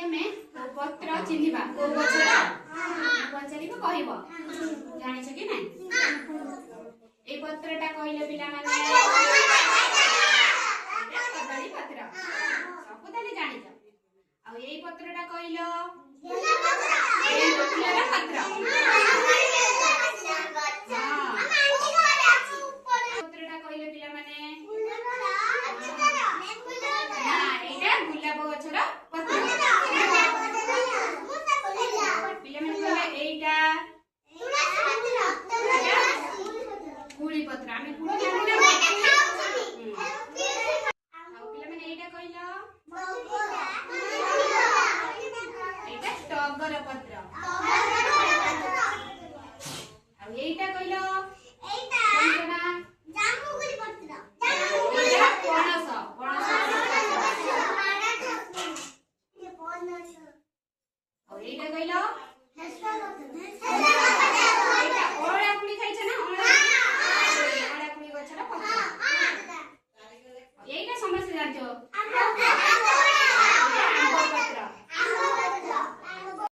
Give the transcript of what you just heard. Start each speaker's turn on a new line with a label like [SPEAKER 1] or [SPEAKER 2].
[SPEAKER 1] आमे पत्र चिन्हिबा को गछर पचारिबो कहइबो जानिछ कि नै ए पत्रटा कहिले पिला माने कदली पत्र सब ताले जानिछ आ ए पत्रटा कहिलो ए फुलर पत्र पत्रटा कहिले पिला माने एटा गुलाब गछर पत्र पिला माने एटा कुली पत्र आमे कुली जानिना आ पिला माने एटा कहिलो एटा टगर पत्र आ एटा कहिलो एटा जामुगुरी पत्र एटा पणस पणस आ एटा कहिलो